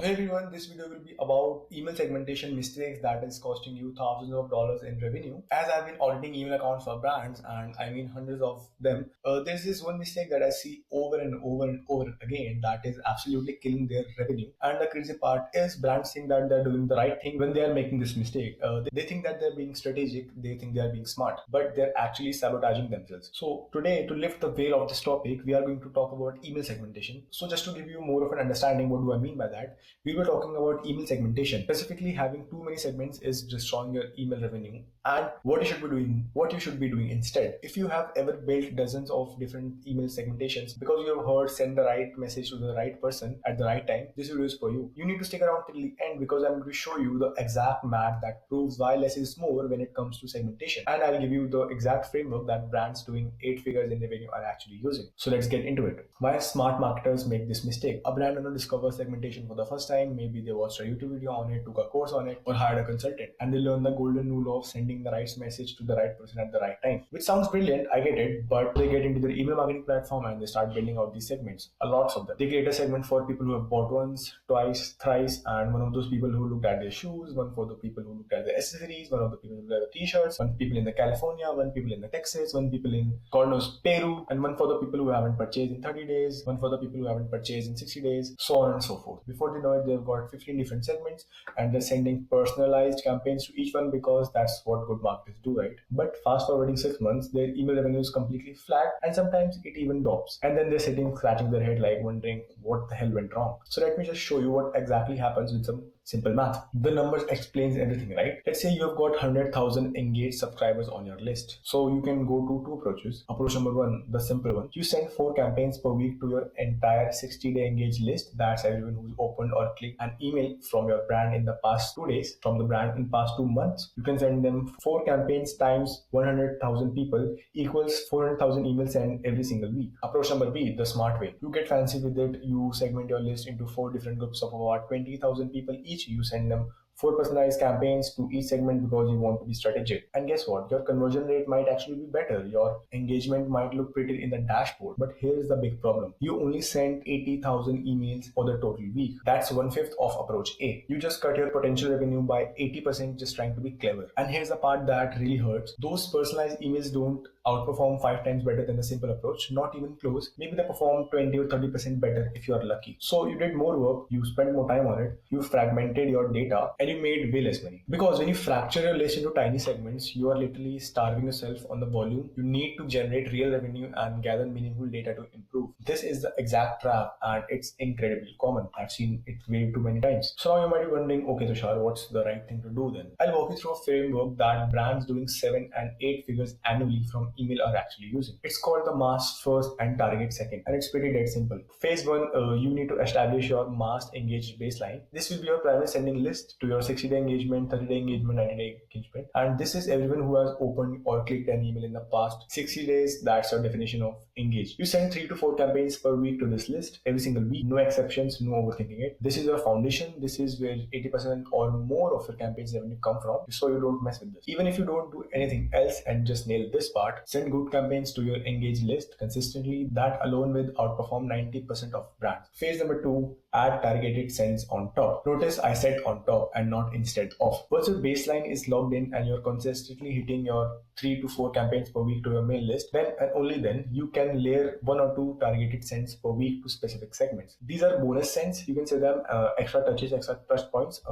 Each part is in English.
Hey everyone, this video will be about email segmentation mistakes that is costing you thousands of dollars in revenue. As I've been auditing email accounts for brands, and I mean hundreds of them, there's this one mistake that I see over and over and over again that is absolutely killing their revenue. And the crazy part is brands think that they're doing the right thing when they are making this mistake. They think that they're being strategic, they think they're being smart, but they're actually sabotaging themselves. So today, to lift the veil of this topic, we are going to talk about email segmentation. So just to give you more of an understanding, what do I mean by that? We were talking about email segmentation. Specifically, having too many segments is destroying your email revenue, and what you should be doing instead. If you have ever built dozens of different email segmentations because you have heard send the right message to the right person at the right time, this video is for you. You need to stick around till the end because I'm going to show you the exact math that proves why less is more when it comes to segmentation, and I'll give you the exact framework that brands doing 8 figures in revenue are actually using. So let's get into it. Why smart marketers make this mistake? A brand owner discovers segmentation for the first time. Maybe they watched a YouTube video on it, took a course on it, or hired a consultant, and they learn the golden rule of sending the right message to the right person at the right time. Which sounds brilliant, I get it, but they get into their email marketing platform and they start building out these segments. A lot of them. They create a segment for people who have bought once, twice, thrice, and one of those people who looked at their shoes, one for the people who looked at the accessories, one of the people who looked at the t-shirts, one people in the California, one people in the Texas, one people in God knows Peru, and one for the people who haven't purchased in 30 days, one for the people who haven't purchased in 60 days, so on and so forth. Before they know it, they've got 15 different segments and they're sending personalized campaigns to each one because that's what good marketers do, right? But fast forwarding 6 months, their email revenue is completely flat and sometimes it even drops. And then they're sitting scratching their head like wondering what the hell went wrong. So let me just show you what exactly happens with some simple math. The numbers explains everything, right? Let's say you've got 100,000 engaged subscribers on your list. So you can go to two approaches. Approach number one, the simple one. You send 4 campaigns per week to your entire 60-day engaged list. That's everyone who's opened or clicked an email from your brand in the past 2 days, from the brand in past 2 months. You can send them 4 campaigns times 100,000 people equals 400,000 emails sent every single week. Approach number B, the smart way. You get fancy with it. You segment your list into 4 different groups of about 20,000 people each. You send them 4 personalized campaigns to each segment because you want to be strategic. And guess what? Your conversion rate might actually be better. Your engagement might look pretty in the dashboard. But here's the big problem. You only sent 80,000 emails for the total week. That's 1/5 of approach A. You just cut your potential revenue by 80% just trying to be clever. And here's the part that really hurts. Those personalized emails don't outperform 5 times better than the simple approach. Not even close. Maybe they perform 20 or 30% better if you are lucky. So you did more work, you spent more time on it, you fragmented your data, and you made way less money. Because when you fracture your list into tiny segments, you are literally starving yourself on the volume you need to generate real revenue and gather meaningful data to improve. This is the exact trap, and it's incredibly common. I've seen it way too many times. So now you might be wondering, okay, Tushar, what's the right thing to do then? I'll walk you through a framework that brands doing 7 and 8 figures annually from email are actually using. It's called the mass first and target second, and it's pretty dead simple. Phase 1, you need to establish your mass engaged baseline. This will be your primary sending list to your 60-day engagement, 30-day engagement, 90-day engagement. And this is everyone who has opened or clicked an email in the past 60 days. That's your definition of engaged. You send 3 to 4 campaigns per week to this list every single week. No exceptions, no overthinking it. This is your foundation. This is where 80% or more of your campaigns revenue come from. So you don't mess with this. Even if you don't do anything else and just nail this part, send good campaigns to your engaged list consistently. That alone will outperform 90% of brands. Phase number 2, add targeted sends on top. Notice I said on top and not instead of. Once your baseline is logged in and you're consistently hitting your 3 to 4 campaigns per week to your mail list, then and only then you can layer 1 or 2 targeted sends per week to specific segments. These are bonus sends. You can say them extra touches, extra touch points,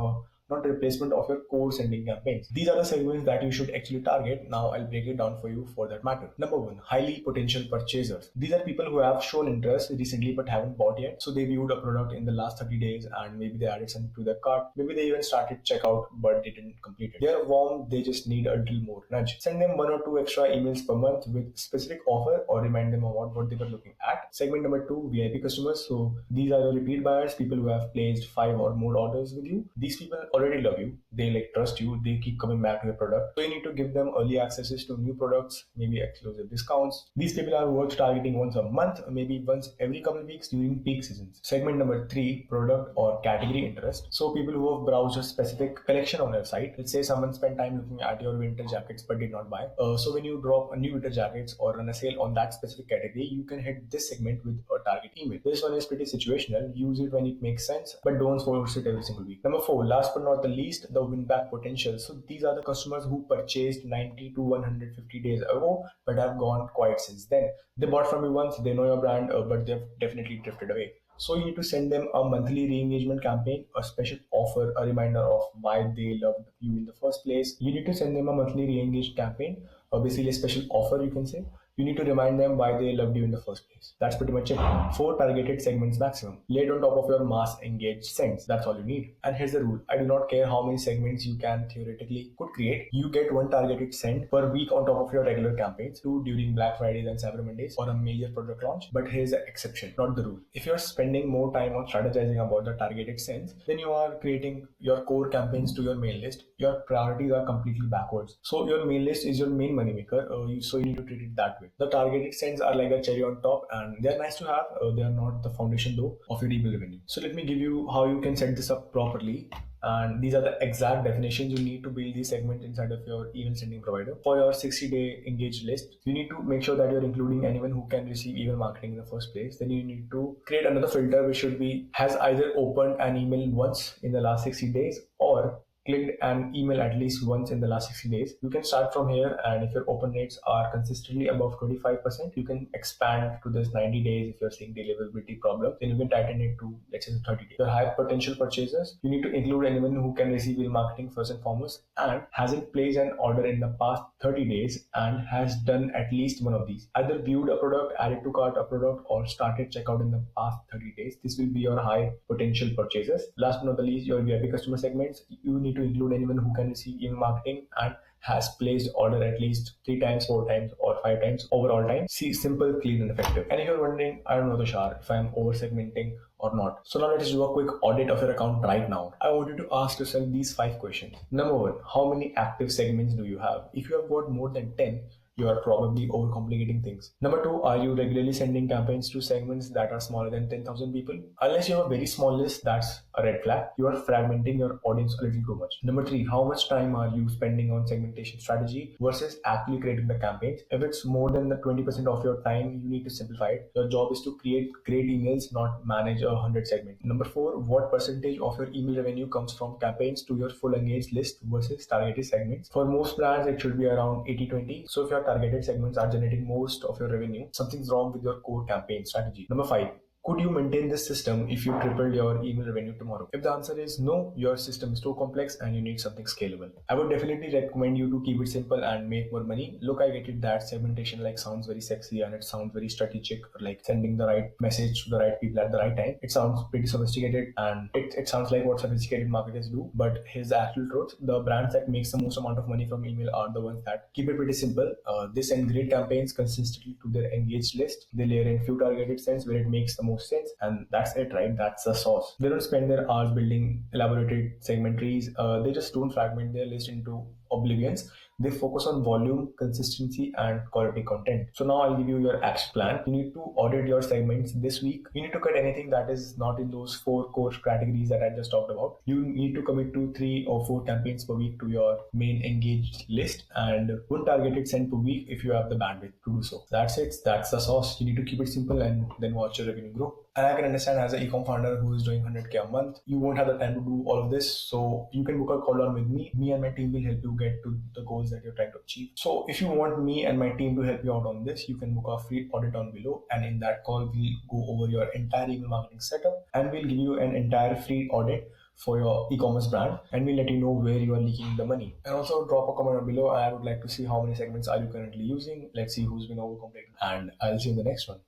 not a replacement of your core sending campaigns. These are the segments that you should actually target. Now I'll break it down for you for that matter. Number 1, highly potential purchasers. These are people who have shown interest recently but haven't bought yet. So they viewed a product in the last 30 days and maybe they added something to their cart. Maybe they even started checkout but they didn't complete it. They are warm, they just need a little more nudge. Send them 1 or 2 extra emails per month with specific offer or remind them about what they were looking at. Segment number 2, VIP customers. So these are the repeat buyers, people who have placed 5 or more orders with you. These people already love you, they like trust you, they keep coming back to your product. So you need to give them early accesses to new products, maybe exclusive discounts. These people are worth targeting once a month, maybe once every couple of weeks during peak seasons. Segment number 3, product or category interest. So people who have browsed a specific collection on your site. Let's say someone spent time looking at your winter jackets but did not buy. So when you drop a new winter jackets or run a sale on that specific category, you can hit this segment with a target email. This one is pretty situational. Use it when it makes sense, but don't force it every single week. Number 4, last but not the least, the win-back potential. So these are the customers who purchased 90 to 150 days ago but have gone quiet since then. They bought from you once, they know your brand, but they've definitely drifted away. So you need to send them a monthly re-engagement campaign, a special offer, a reminder of why they loved you in the first place. You need to send them a monthly re-engaged campaign, or basically a special offer, you can say. You need to remind them why they loved you in the first place. That's pretty much it. 4 targeted segments maximum. Lay it on top of your mass engaged sends. That's all you need. And here's the rule. I do not care how many segments you can theoretically could create. You get 1 targeted send per week on top of your regular campaigns, 2 during Black Fridays and Cyber Mondays or a major product launch. But here's the exception, not the rule. If you're spending more time on strategizing about the targeted sends, then you are creating your core campaigns to your mail list. Your priorities are completely backwards. So your mail list is your main moneymaker. So you need to treat it that way. The targeted sends are like a cherry on top, and they're nice to have. They are not the foundation though of your email revenue. So let me give you how you can set this up properly. And these are the exact definitions you need to build these segments inside of your email sending provider. For your 60-day engaged list, you need to make sure that you're including anyone who can receive email marketing in the first place. Then you need to create another filter which should be has either opened an email once in the last 60 days or clicked an email at least once in the last 60 days. You can start from here, and if your open rates are consistently above 25%, you can expand to this 90 days. If you're seeing deliverability problems, then you can tighten it to, let's say, 30 days. Your high potential purchasers, you need to include anyone who can receive email marketing first and foremost and hasn't placed an order in the past 30 days and has done at least one of these. Either viewed a product, added to cart a product, or started checkout in the past 30 days. This will be your high potential purchasers. Last but not the least, your VIP customer segments. You need to include anyone who can receive email marketing and has placed order at least 3 times, 4 times, or 5 times overall time. See, simple, clean, and effective. And if you're wondering, I don't know, Tushar, if I'm over segmenting or not. So now let's do a quick audit of your account right now. I want you to ask yourself these 5 questions. Number 1, how many active segments do you have? If you have got more than 10, you are probably overcomplicating things. Number 2, are you regularly sending campaigns to segments that are smaller than 10,000 people? Unless you have a very small list, that's a red flag. You are fragmenting your audience a little too much. Number 3, how much time are you spending on segmentation strategy versus actually creating the campaigns? If it's more than the 20% of your time, you need to simplify it. Your job is to create great emails, not manage 100 segments. Number 4, what percentage of your email revenue comes from campaigns to your full engaged list versus targeted segments? For most brands, it should be around 80-20. So if your targeted segments are generating most of your revenue, something's wrong with your core campaign strategy. Number 5, could you maintain this system if you tripled your email revenue tomorrow? If the answer is no, your system is too complex and you need something scalable. I would definitely recommend you to keep it simple and make more money. Look, I get it that segmentation sounds very sexy and it sounds very strategic, like sending the right message to the right people at the right time. It sounds pretty sophisticated and it sounds like what sophisticated marketers do. But here's the actual truth. The brands that makes the most amount of money from email are the ones that keep it pretty simple. They send great campaigns consistently to their engaged list. They layer in few targeted sends where it makes the most sense, and that's it, right? That's the sauce. They don't spend their hours building elaborated segment trees. They just don't fragment their list into oblivions. They focus on volume, consistency, and quality content. So now I'll give you your action plan. You need to audit your segments this week. You need to cut anything that is not in those 4 core categories that I just talked about. You need to commit to 3 or 4 campaigns per week to your main engaged list and 1 targeted send per week if you have the bandwidth to do so. That's it. That's the sauce. You need to keep it simple and then watch your revenue grow. And I can understand as an e-com founder who is doing 100K a month, you won't have the time to do all of this. So you can book a call on with me. Me and my team will help you get to the goals that you're trying to achieve. So if you want me and my team to help you out on this, you can book a free audit down below. And in that call, we'll go over your entire email marketing setup and we'll give you an entire free audit for your e-commerce brand, and we'll let you know where you are leaking the money. And also drop a comment below. I would like to see how many segments are you currently using. Let's see who's been overcomplicating, and I'll see you in the next one.